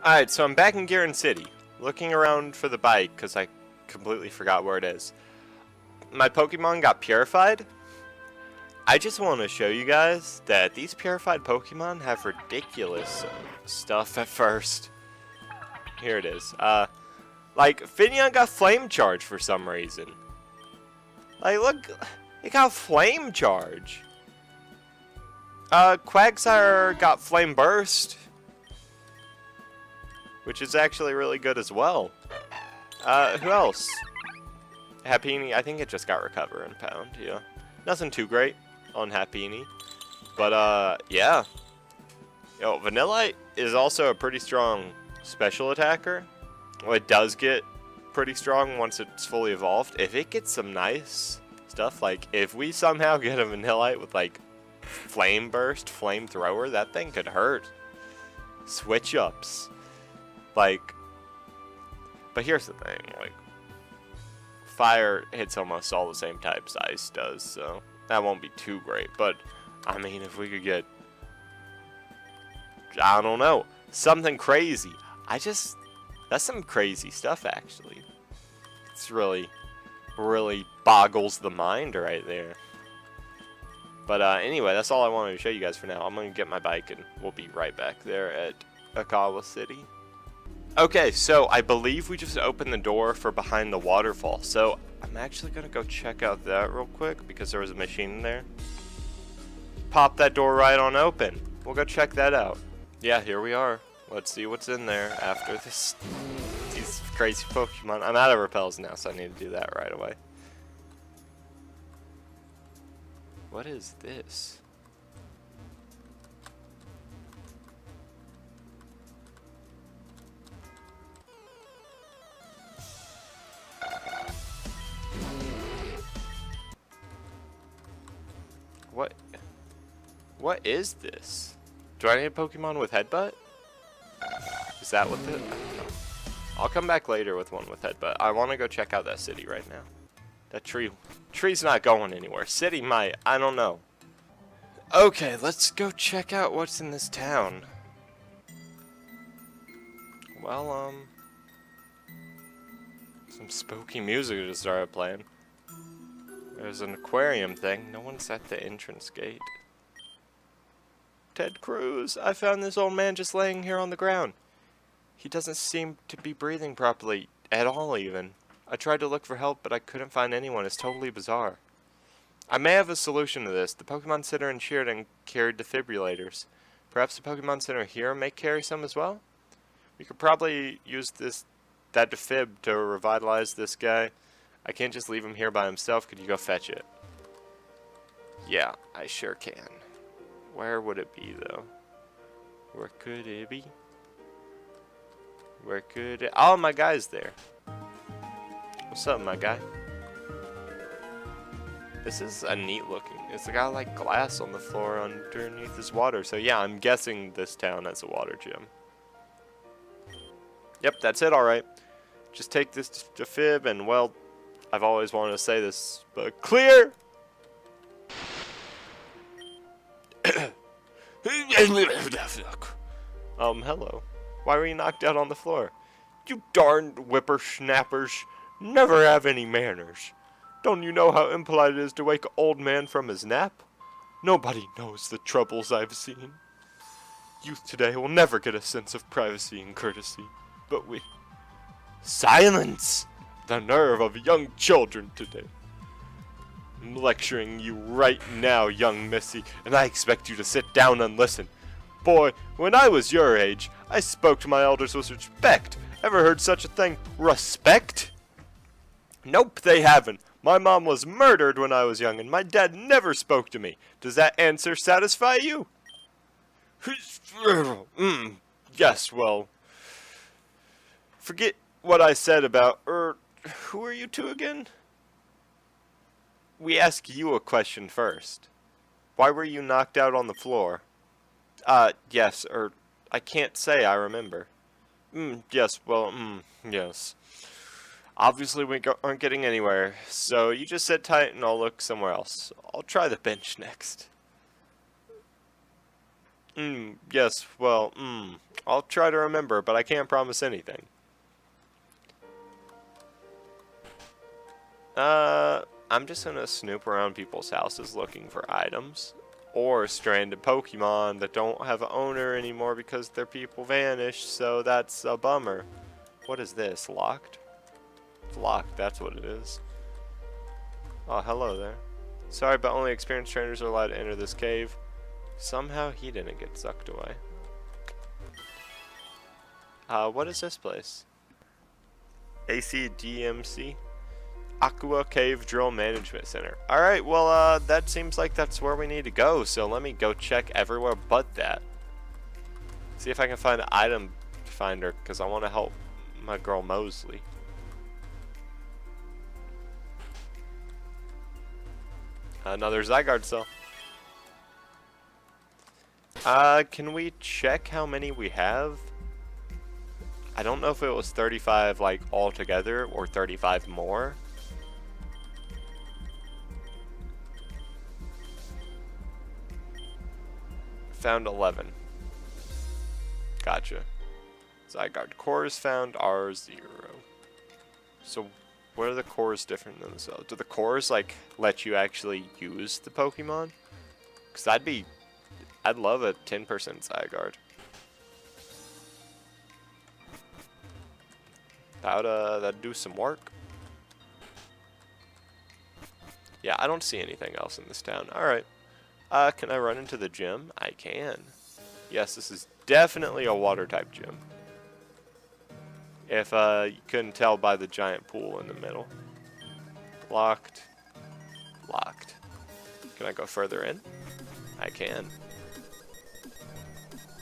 Alright, so I'm back in Garen City, looking around for the bike, because I completely forgot where it is. My Pokemon got purified. I just want to show you guys that these purified Pokemon have ridiculous stuff at first. Here it is. Like, Finneon got Flame Charge for some reason. Like, look, it got Flame Charge. Quagsire got Flame Burst, which is actually really good as well. Who else? Happiny, I think it just got Recover and Pound, yeah. Nothing too great on Happiny. But, yeah. Yo, Vanillite is also a pretty strong special attacker. Well, it does get pretty strong once it's fully evolved. If it gets some nice stuff, like, if we somehow get a Vanillite with, like, Flame Burst, Flamethrower, that thing could hurt. Switch ups. Like, but here's the thing, like, fire hits almost all the same types ice does, so that won't be too great. But, I mean, if we could get, I don't know, something crazy. That's some crazy stuff, actually. It's really boggles the mind right there. But, anyway, that's all I wanted to show you guys for now. I'm going to get my bike, and we'll be right back there at Akawa City. Okay, so I believe we just opened the door for behind the waterfall. So I'm actually going to go check out that real quick because there was a machine in there. Pop that door right on open. We'll go check that out. Yeah, here we are. Let's see what's in there after these crazy Pokemon. I'm out of repels now, so I need to do that right away. What is this? What is this? Do I need a Pokemon with Headbutt? Is that what the... I don't know. I'll come back later with one with Headbutt. I want to go check out that city right now. That tree's not going anywhere. City might. I don't know. Okay, let's go check out what's in this town. Well, some spooky music just started playing. There's an aquarium thing. No one's at the entrance gate. Ted Cruz, I found this old man just laying here on the ground. He doesn't seem to be breathing properly at all even. I tried to look for help, but I couldn't find anyone. It's totally bizarre. I may have a solution to this. The Pokemon Center in Sheridan carried defibrillators. Perhaps the Pokemon Center here may carry some as well? We could probably use that defib to revitalize this guy. I can't just leave him here by himself. Could you go fetch it? Yeah, I sure can. Where would it be, though? Where could it be? Where could it... Oh, my guy's there. What's up, my guy? This is a neat looking... It's got, like, glass on the floor underneath this water. So, yeah, I'm guessing this town has a water gym. Yep, that's it, alright. Just take this to Fib, and, well, I've always wanted to say this, but clear! Hello. Why were you knocked out on the floor? You darned whippersnappers never have any manners. Don't you know how impolite it is to wake an old man from his nap? Nobody knows the troubles I've seen. Youth today will never get a sense of privacy and courtesy, but we... Silence! The nerve of young children today. I'm lecturing you right now, young missy, and I expect you to sit down and listen. Boy, when I was your age, I spoke to my elders with respect. Ever heard such a thing? Respect? Nope, they haven't. My mom was murdered when I was young, and my dad never spoke to me. Does that answer satisfy you? Yes, well... Forget what I said about... who are you two again? We ask you a question first. Why were you knocked out on the floor? Yes, I can't say I remember. Yes, well, yes. Obviously we aren't getting anywhere, so you just sit tight and I'll look somewhere else. I'll try the bench next. Yes, well, I'll try to remember, but I can't promise anything. I'm just gonna snoop around people's houses looking for items. Or stranded Pokemon that don't have an owner anymore because their people vanished, so that's a bummer. What is this? Locked? It's locked, that's what it is. Oh, hello there. Sorry, but only experienced trainers are allowed to enter this cave. Somehow he didn't get sucked away. What is this place? ACDMC? Aqua Cave Drill Management Center. Alright, well, that seems like that's where we need to go, so let me go check everywhere but that. See if I can find an item finder, because I want to help my girl Mosley. Another Zygarde cell. Can we check how many we have? I don't know if it was 35, like, all together, or 35 more. Found 11. Gotcha. Zygarde cores found, R0. So, what are the cores different than the cells? Do the cores, like, let you actually use the Pokemon? Because I'd love a 10% Zygarde. That'd do some work. Yeah, I don't see anything else in this town. Alright. Can I run into the gym? I can. Yes, this is definitely a water type gym. If you couldn't tell by the giant pool in the middle. Locked. Locked. Can I go further in? I can.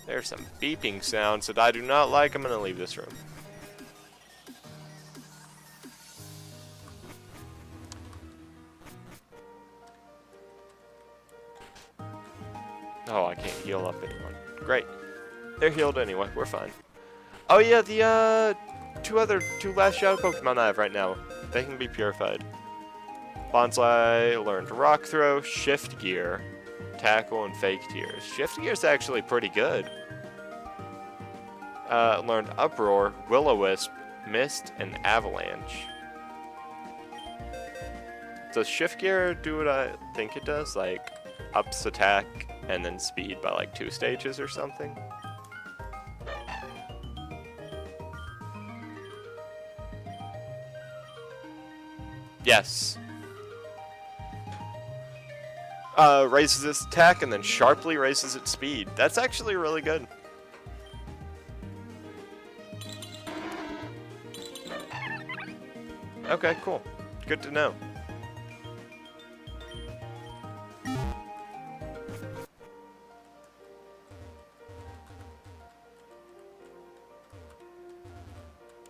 There's some beeping sounds that I do not like. I'm going to leave this room. Oh, I can't heal up anyone. Great. They're healed anyway. We're fine. Oh yeah, the two last shadow Pokemon I have right now. They can be purified. Bonsai learned Rock Throw, Shift Gear, Tackle, and Fake Tears. Shift Gear is actually pretty good. Learned Uproar, Will-O-Wisp, Mist, and Avalanche. Does Shift Gear do what I think it does? Like, ups attack and then speed by like 2 stages or something? Yes. Raises its attack and then sharply raises its speed. That's actually really good. Okay, cool. Good to know.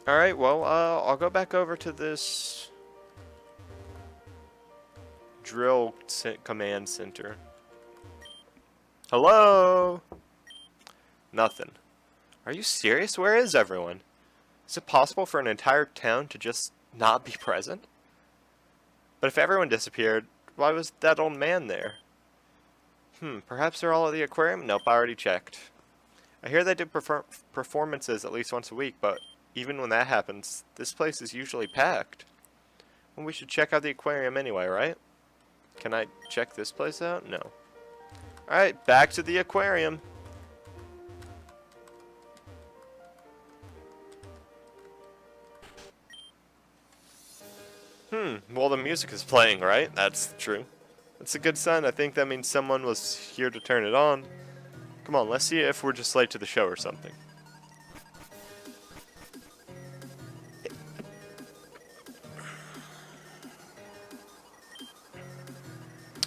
Alright, well, I'll go back over to this drill command center. Hello? Nothing. Are you serious? Where is everyone? Is it possible for an entire town to just not be present? But if everyone disappeared, why was that old man there? Perhaps they're all at the aquarium? Nope, I already checked. I hear they do performances at least once a week, but even when that happens, this place is usually packed. Well, we should check out the aquarium anyway, right? Can I check this place out? No. Alright, back to the aquarium. Well, the music is playing, right? That's true. That's a good sign. I think that means someone was here to turn it on. Come on, let's see if we're just late to the show or something.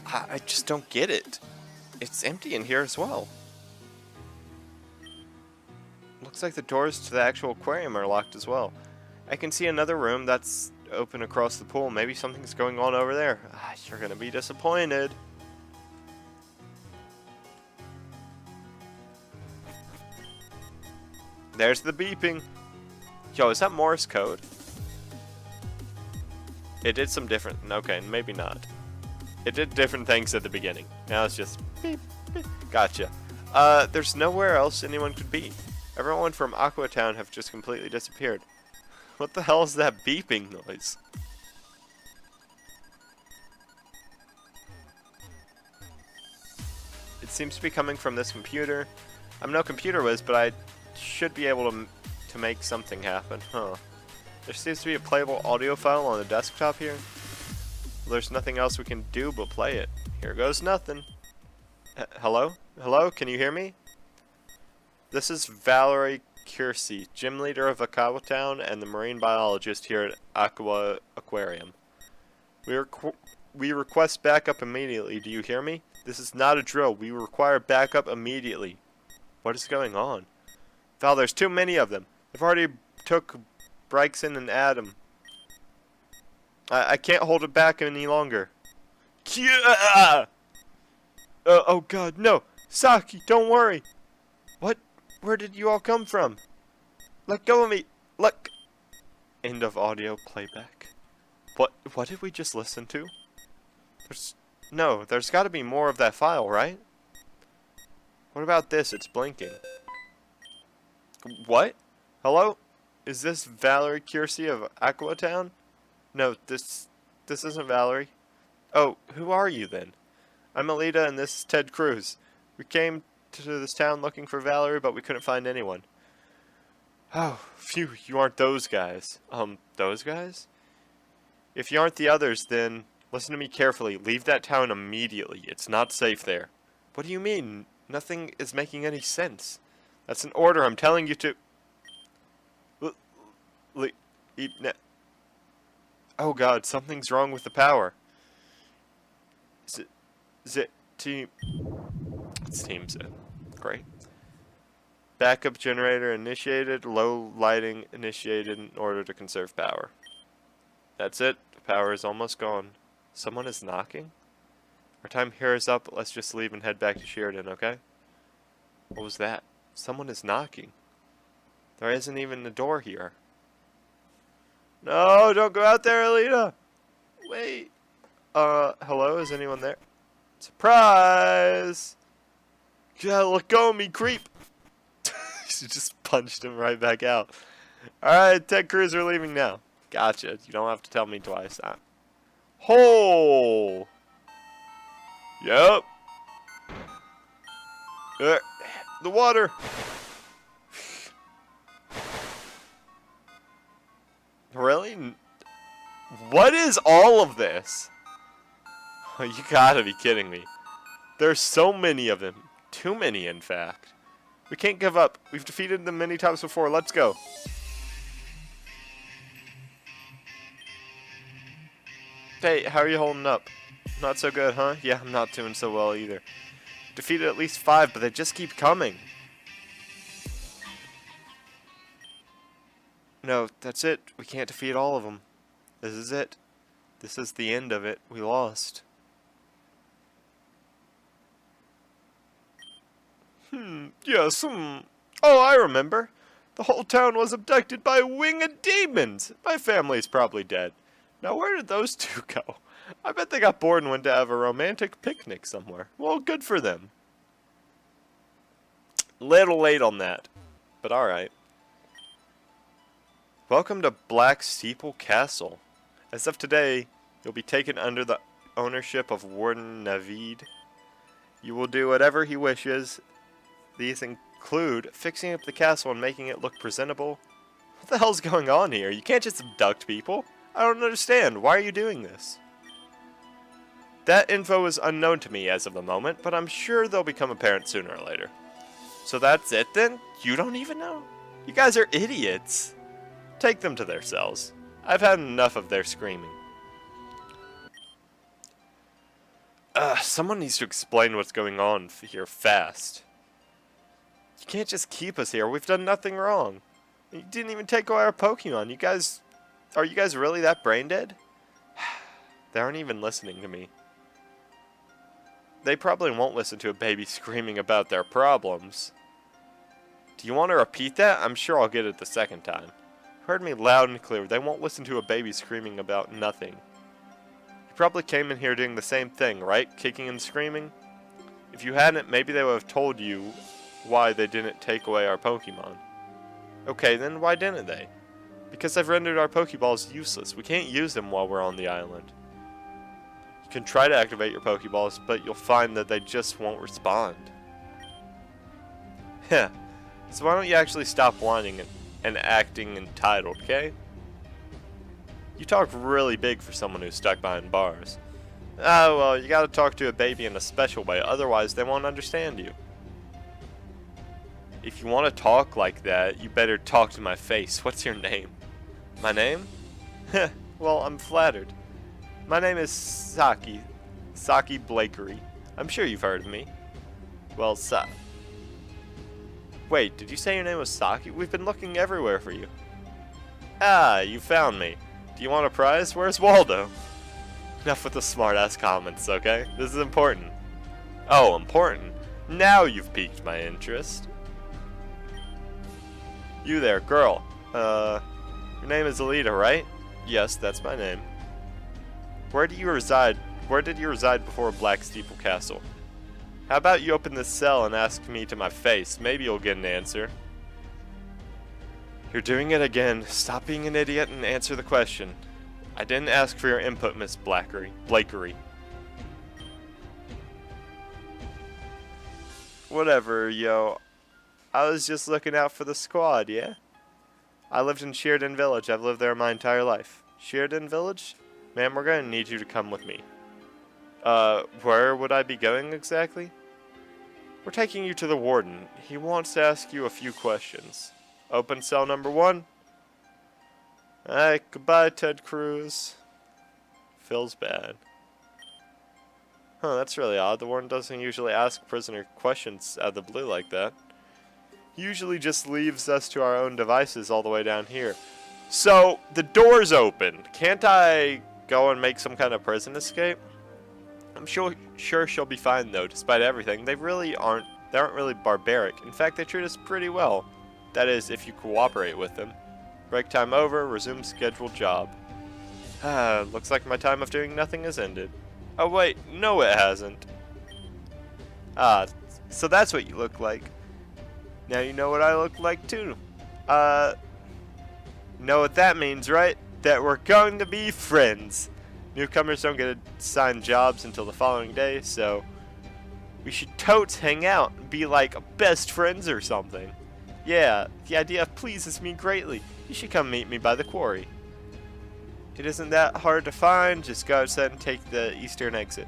I just don't get it. It's empty in here as well. Looks like the doors to the actual aquarium are locked as well. I can see another room that's open across the pool. Maybe something's going on over there. You're gonna be disappointed. There's the beeping. Yo, is that Morse code? It did some different... Okay, maybe not. It did different things at the beginning. Now it's just beep, beep. Gotcha. There's nowhere else anyone could be. Everyone from Aqua Town have just completely disappeared. What the hell is that beeping noise? It seems to be coming from this computer. I'm no computer whiz, but I should be able to make something happen. Huh. There seems to be a playable audio file on the desktop here. Well, there's nothing else we can do but play it. Here goes nothing. Hello? Hello? Can you hear me? This is Valerie Kiersey, gym leader of Aqua Town and the marine biologist here at Aqua Aquarium. We request backup immediately. Do you hear me? This is not a drill. We require backup immediately. What is going on? Val, there's too many of them. They've already took Bryson and Adam. I can't hold it back any longer. Oh god, no! Saki, don't worry! What? Where did you all come from? Let go of me! Let... End of audio playback. What did we just listen to? There's gotta be more of that file, right? What about this? It's blinking. What? Hello? Is this Valerie Kiersey of Aqua Town? No, this isn't Valerie. Oh, who are you then? I'm Alita and this is Ted Cruz. We came to this town looking for Valerie, but we couldn't find anyone. Oh, phew, you aren't those guys. Those guys? If you aren't the others, then listen to me carefully. Leave that town immediately. It's not safe there. What do you mean? Nothing is making any sense. That's an order. I'm telling you to... Oh god, something's wrong with the power. Team... It's Team Z. Great. Backup generator initiated. Low lighting initiated in order to conserve power. That's it. The power is almost gone. Someone is knocking? Our time here is up. Let's just leave and head back to Sheridan, okay? What was that? Someone is knocking. There isn't even a door here. No, don't go out there, Alita! Wait. Hello? Is anyone there? Surprise! Yeah, let go of me, creep! She just punched him right back out. Alright, Ted Cruz, we're leaving now. Gotcha. You don't have to tell me twice. Hole! Yep. The water! Really? What is all of this? Oh, you gotta be kidding me. There's so many of them. Too many, in fact. We can't give up. We've defeated them many times before. Let's go. Hey, how are you holding up? Not so good, huh? Yeah, I'm not doing so well either. Defeated at least 5, but they just keep coming. No, that's it. We can't defeat all of them. This is it. This is the end of it. We lost. Yes, Oh, I remember. The whole town was abducted by winged demons. My family's probably dead. Now, where did those two go? I bet they got bored and went to have a romantic picnic somewhere. Well, good for them. Little late on that, but alright. Welcome to Blacksteeple Castle. As of today, you'll be taken under the ownership of Warden Navid. You will do whatever he wishes. These include fixing up the castle and making it look presentable. What the hell's going on here? You can't just abduct people. I don't understand. Why are you doing this? That info is unknown to me as of the moment, but I'm sure they'll become apparent sooner or later. So that's it then? You don't even know? You guys are idiots. Take them to their cells. I've had enough of their screaming. Someone needs to explain what's going on here fast. You can't just keep us here. We've done nothing wrong. You didn't even take away our Pokemon. Are you guys really that brain dead? They aren't even listening to me. They probably won't listen to a baby screaming about their problems. Do you want to repeat that? I'm sure I'll get it the second time. Heard me loud and clear. They won't listen to a baby screaming about nothing. You probably came in here doing the same thing, right? Kicking and screaming? If you hadn't, maybe they would have told you why they didn't take away our Pokemon. Okay, then why didn't they? Because they've rendered our Pokeballs useless. We can't use them while we're on the island. You can try to activate your Pokeballs, but you'll find that they just won't respond. Heh. So why don't you actually stop whining and acting entitled, okay? You talk really big for someone who's stuck behind bars. Oh, well, you gotta talk to a baby in a special way, otherwise they won't understand you. If you want to talk like that, you better talk to my face. What's your name? My name? Heh, well, I'm flattered. My name is Saki Blakery. I'm sure you've heard of me. Well, Wait, did you say your name was Saki? We've been looking everywhere for you. Ah, you found me. Do you want a prize? Where's Waldo? Enough with the smart-ass comments, okay? This is important. Oh, important. Now you've piqued my interest. You there, girl. Your name is Alita, right? Yes, that's my name. Where do you reside? Where did you reside before Blacksteeple Castle? How about you open this cell and ask me to my face? Maybe you'll get an answer. You're doing it again. Stop being an idiot and answer the question. I didn't ask for your input, Miss Blakery. Whatever, yo. I was just looking out for the squad, yeah? I lived in Sheridan Village. I've lived there my entire life. Sheridan Village? Ma'am, we're gonna need you to come with me. Where would I be going exactly? We're taking you to the warden. He wants to ask you a few questions. Open cell number 1. Alright, goodbye, Ted Cruz. Feels bad. Huh, that's really odd. The warden doesn't usually ask prisoner questions out of the blue like that. He usually just leaves us to our own devices all the way down here. So, the door's open. Can't I go and make some kind of prison escape? I'm sure she'll be fine though, despite everything. They aren't really barbaric. In fact, they treat us pretty well. That is, if you cooperate with them. Break time over, resume scheduled job. Looks like my time of doing nothing has ended. Oh wait, no it hasn't. So that's what you look like. Now you know what I look like too. Know what that means, right? That we're going to be friends. Newcomers don't get assigned jobs until the following day, so we should totes hang out and be like best friends or something. Yeah, the idea pleases me greatly. You should come meet me by the quarry. It isn't that hard to find, just go outside and take the eastern exit.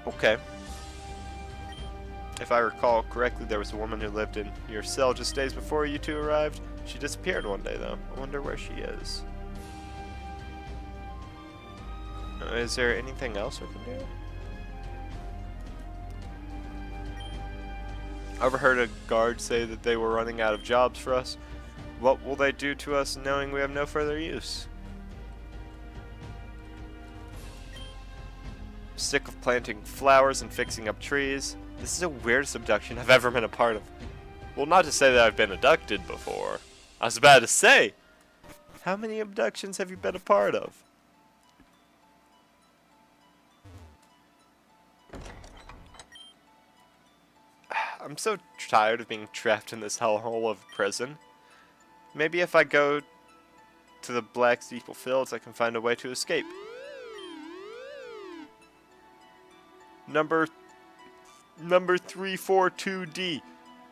Okay. If I recall correctly, there was a woman who lived in your cell just days before you two arrived. She disappeared one day, though. I wonder where she is. Is there anything else we can do? I overheard a guard say that they were running out of jobs for us. What will they do to us knowing we have no further use? Sick of planting flowers and fixing up trees. This is the weirdest abduction I've ever been a part of. Well, not to say that I've been abducted before. I was about to say, how many abductions have you been a part of? I'm so tired of being trapped in this hellhole of a prison. Maybe if I go to the Blacksteeple Fields, I can find a way to escape. Number 342D.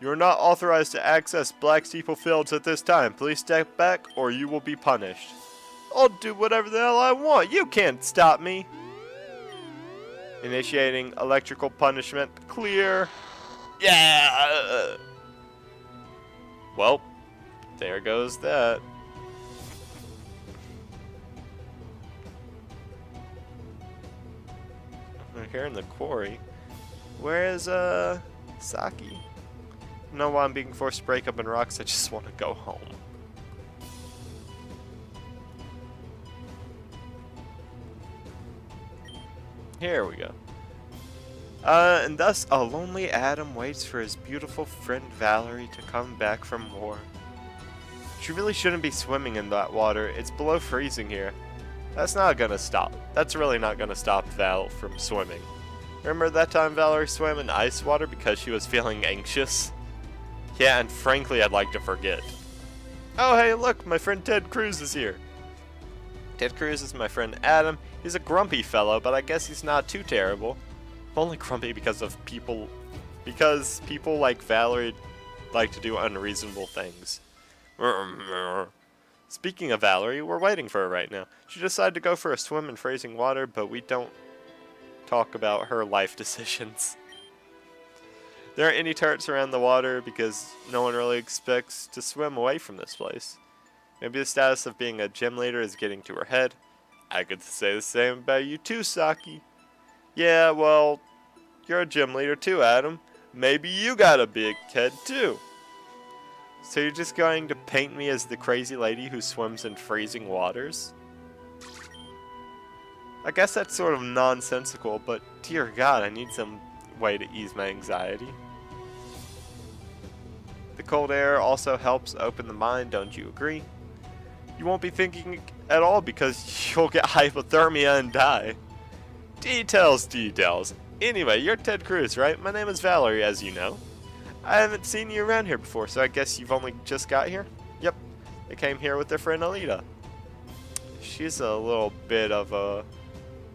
You are not authorized to access Blacksteeple Fields at this time. Please step back or you will be punished. I'll do whatever the hell I want. You can't stop me. Initiating electrical punishment. Clear. Yeah. Well, there goes that. We're here in the quarry. Where is Saki? I don't know why I'm being forced to break up in rocks. I just want to go home. Here we go. And thus a lonely Adam waits for his beautiful friend Valerie to come back from war. She really shouldn't be swimming in that water. It's below freezing here. That's not gonna stop. That's really not gonna stop Val from swimming. Remember that time Valerie swam in ice water because she was feeling anxious? Yeah, and frankly, I'd like to forget. Oh, hey, look, my friend Ted Cruz is here. Ted Cruz is my friend Adam. He's a grumpy fellow, but I guess he's not too terrible. I'm only grumpy because people like Valerie like to do unreasonable things. Speaking of Valerie, we're waiting for her right now. She decided to go for a swim in freezing water, but we don't talk about her life decisions. There aren't any turrets around the water because no one really expects to swim away from this place. Maybe the status of being a gym leader is getting to her head. I could say the same about you too, Saki. Yeah, well, you're a gym leader too, Adam. Maybe you got a big head too. So you're just going to paint me as the crazy lady who swims in freezing waters? I guess that's sort of nonsensical, but dear God, I need some way to ease my anxiety. The cold air also helps open the mind, don't you agree? You won't be thinking at all because you'll get hypothermia and die. Details, details. Anyway, you're Ted Cruz, right? My name is Valerie, as you know. I haven't seen you around here before, so I guess you've only just got here? Yep. They came here with their friend Alita. She's a little bit of a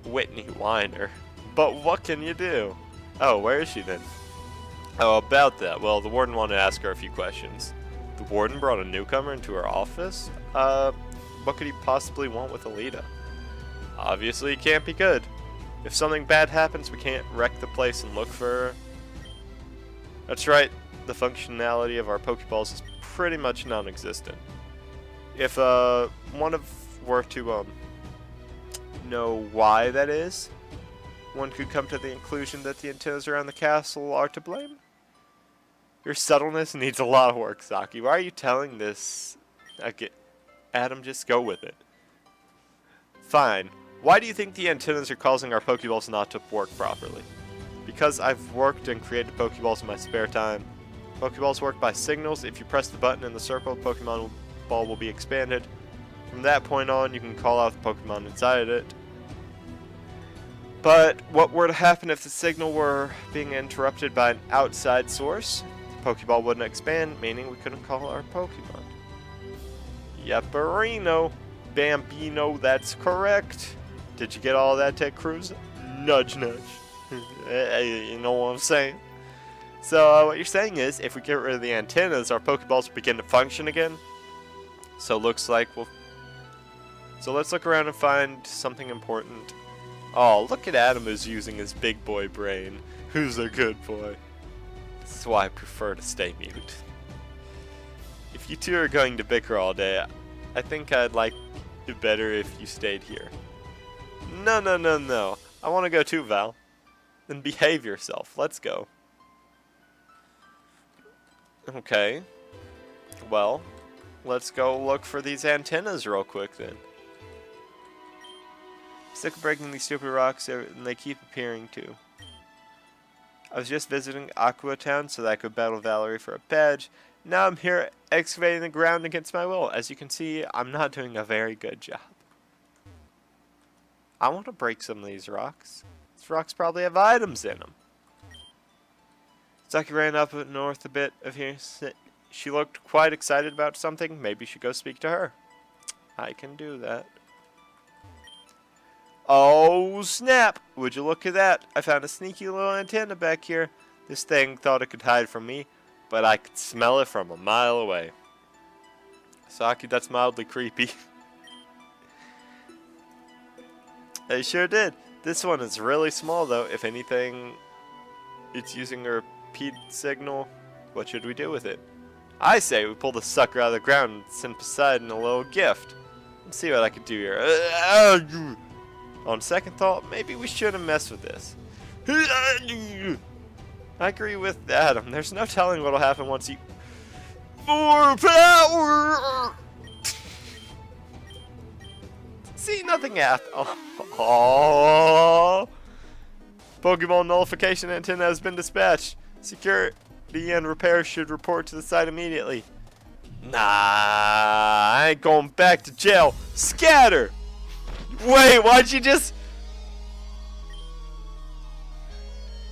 Whitney whiner. But what can you do? Oh, where is she then? Oh, about that. Well, the warden wanted to ask her a few questions. The warden brought a newcomer into her office? What could he possibly want with Alita? Obviously, it can't be good. If something bad happens, we can't wreck the place and look for her. That's right. The functionality of our Pokeballs is pretty much non-existent. If one were to know why that is, one could come to the conclusion that the antennas around the castle are to blame. Your subtleness needs a lot of work, Saki. Why are you telling this? Adam, just go with it. Fine. Why do you think the antennas are causing our Pokeballs not to work properly? Because I've worked and created Pokeballs in my spare time. Pokeballs work by signals. If you press the button in the circle, the Pokemon ball will be expanded. From that point on, you can call out the Pokemon inside it. But what were to happen if the signal were being interrupted by an outside source? The Pokeball wouldn't expand, meaning we couldn't call our Pokemon. Yepperino. Bambino, that's correct. Did you get all that, Ted Cruz? Nudge, nudge. You know what I'm saying? So what you're saying is, if we get rid of the antennas, our Pokeballs will begin to function again. So looks like So let's look around and find something important. Oh, look at Adam who's using his big boy brain. Who's a good boy? This is why I prefer to stay mute. If you two are going to bicker all day, I think I'd like it better if you stayed here. No, no, no, no. I want to go too, Val. Then behave yourself. Let's go. Okay. Well, let's go look for these antennas real quick then. Sick of breaking these stupid rocks, and they keep appearing too. I was just visiting Aqua Town so that I could battle Valerie for a badge. Now I'm here excavating the ground against my will. As you can see, I'm not doing a very good job. I want to break some of these rocks. These rocks probably have items in them. Saki ran up north a bit of here. She looked quite excited about something. Maybe you should go speak to her. I can do that. Oh, snap! Would you look at that? I found a sneaky little antenna back here. This thing thought it could hide from me, but I could smell it from a mile away. Saki, that's mildly creepy. I sure did. This one is really small, though. If anything, it's using a repeat signal. What should we do with it? I say we pull the sucker out of the ground and send Poseidon a little gift. Let's see what I can do here. On second thought, maybe we shouldn't mess with this. I agree with Adam. There's no telling what'll happen once you... More power! See, nothing happened. Oh. Pokeball nullification antenna has been dispatched. Security and repair should report to the site immediately. Nah, I ain't going back to jail. Scatter! Wait, why'd you just...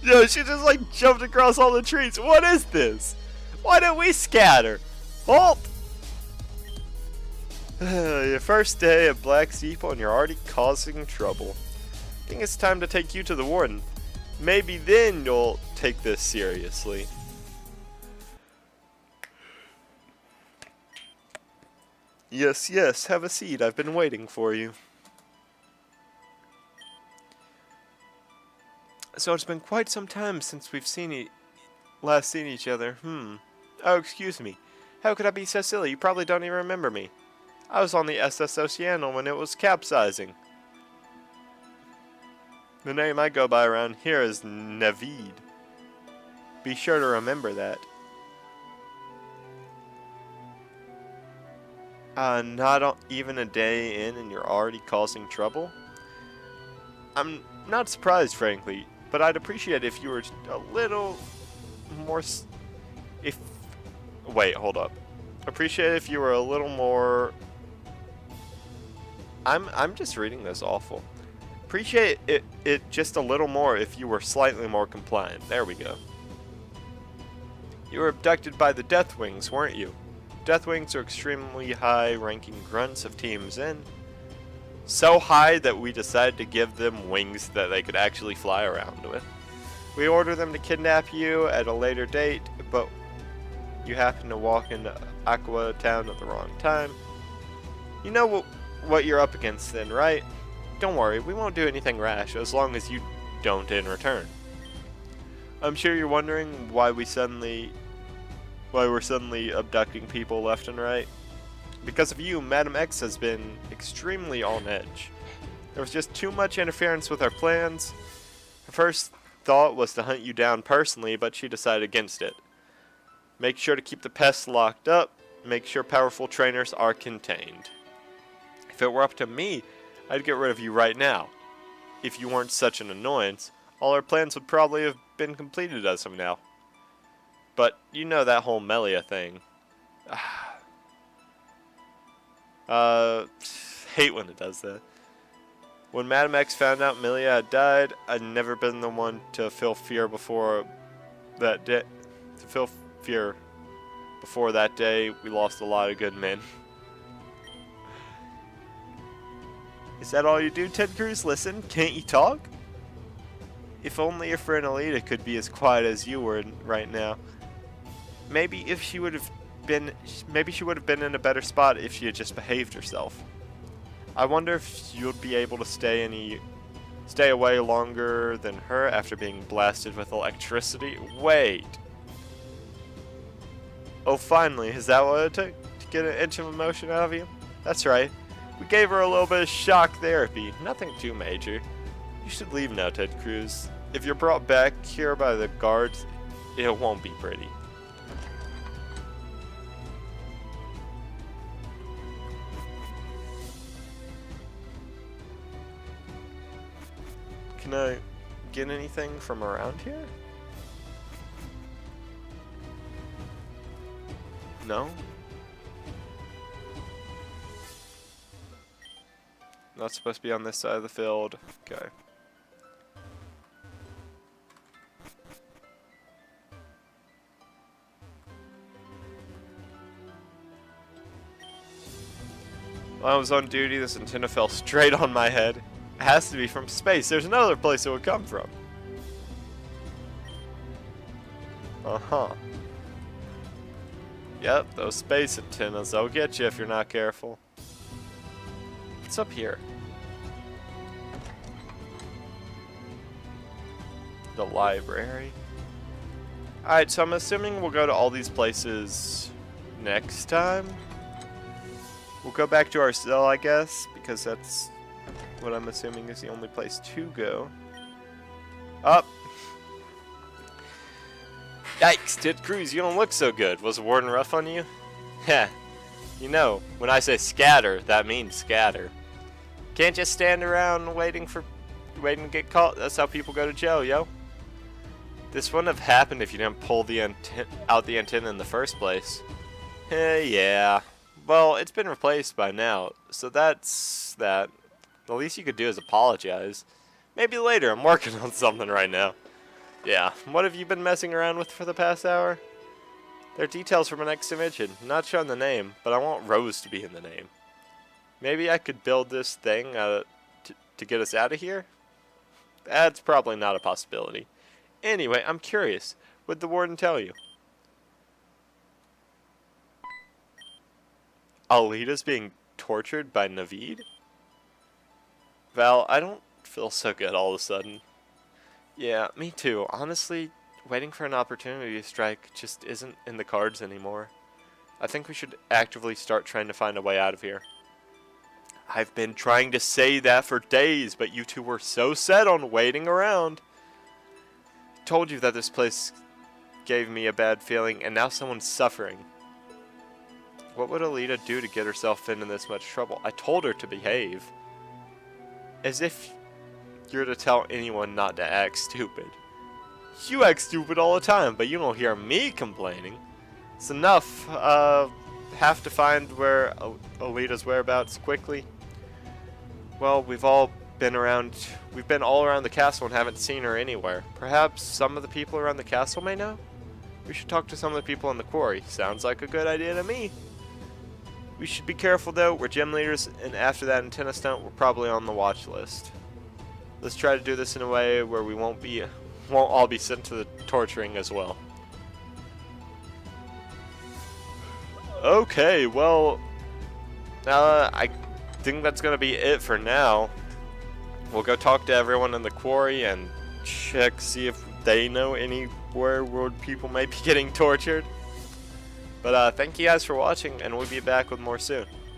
Yo, she just like jumped across all the trees. What is this? Why didn't we scatter? Halt! Your first day at Blacksteeple and you're already causing trouble. I think it's time to take you to the warden. Maybe then you'll take this seriously. Yes, yes, have a seat. I've been waiting for you. So it's been quite some time since we've last seen each other. Oh, excuse me. How could I be so silly? You probably don't even remember me. I was on the SS Oceano when it was capsizing. The name I go by around here is Navid. Be sure to remember that. Not even a day in and you're already causing trouble? I'm not surprised, frankly, but I'd appreciate if you were a little more... Wait, hold up. Appreciate if you were a little more... I'm just reading this awful. Appreciate it just a little more if you were slightly more compliant. There we go. You were abducted by the Deathwings, weren't you? Deathwings are extremely high-ranking grunts of Team Zen. So high that we decided to give them wings that they could actually fly around with. We ordered them to kidnap you at a later date, but you happened to walk into Aqua Town at the wrong time. You know what you're up against then, right? Don't worry, we won't do anything rash as long as you don't in return. I'm sure you're wondering why we're suddenly abducting people left and right. Because of you, Madam X has been extremely on edge. There was just too much interference with our plans. Her first thought was to hunt you down personally, but she decided against it. Make sure to keep the pests locked up. Make sure powerful trainers are contained. If it were up to me, I'd get rid of you right now. If you weren't such an annoyance, all our plans would probably have been completed as of now. But you know that whole Melia thing. Hate when it does that. When Madam X found out Melia had died, I'd never been the one to feel fear before that day. Before that day, we lost a lot of good men. Is that all you do, Ted Cruz? Listen, can't you talk? If only your friend Alita could be as quiet as you were right now. Maybe she would have been in a better spot if she had just behaved herself. I wonder if you'd be able to stay away longer than her after being blasted with electricity. Wait. Oh, finally, is that what it took to get an inch of emotion out of you? That's right. We gave her a little bit of shock therapy. Nothing too major. You should leave now, Ted Cruz. If you're brought back here by the guards, it won't be pretty. Can I get anything from around here? No? Not supposed to be on this side of the field. Okay. While I was on duty, this antenna fell straight on my head. It has to be from space. There's another place it would come from. Uh-huh. Yep, those space antennas. They'll get you if you're not careful. What's up here? The library. Alright, so I'm assuming we'll go to all these places next time. We'll go back to our cell, I guess, because that's what I'm assuming is the only place to go. Up. Yikes, Ted Cruz, you don't look so good. Was the warden rough on you? Heh. You know, when I say scatter, that means scatter. Can't just stand around waiting to get caught. That's how people go to jail, yo. This wouldn't have happened if you didn't pull out the antenna in the first place. Yeah. Well, it's been replaced by now, so that's that. The least you could do is apologize. Maybe later, I'm working on something right now. Yeah, what have you been messing around with for the past hour? There are details from an exhibition, not showing the name, but I want Rose to be in the name. Maybe I could build this thing to get us out of here? That's probably not a possibility. Anyway, I'm curious. What'd the warden tell you? Alita's being tortured by Naveed? Val, I don't feel so good all of a sudden. Yeah, me too. Honestly, waiting for an opportunity to strike just isn't in the cards anymore. I think we should actively start trying to find a way out of here. I've been trying to say that for days, but you two were so set on waiting around. I told you that this place gave me a bad feeling, and now someone's suffering. What would Alita do to get herself into this much trouble? I told her to behave. As if you're to tell anyone not to act stupid. You act stupid all the time, but you don't hear me complaining. It's enough. Have to find where Alita's whereabouts quickly. Well, we've all been around. We've been all around the castle and haven't seen her anywhere. Perhaps some of the people around the castle may know? We should talk to some of the people in the quarry. Sounds like a good idea to me. We should be careful though. We're gym leaders, and after that antenna stunt, we're probably on the watch list. Let's try to do this in a way where we won't all be sent to the torturing as well. Okay, well, I think that's gonna be it for now. We'll go talk to everyone in the quarry and see if they know anywhere where people might be getting tortured. But thank you guys for watching, and we'll be back with more soon.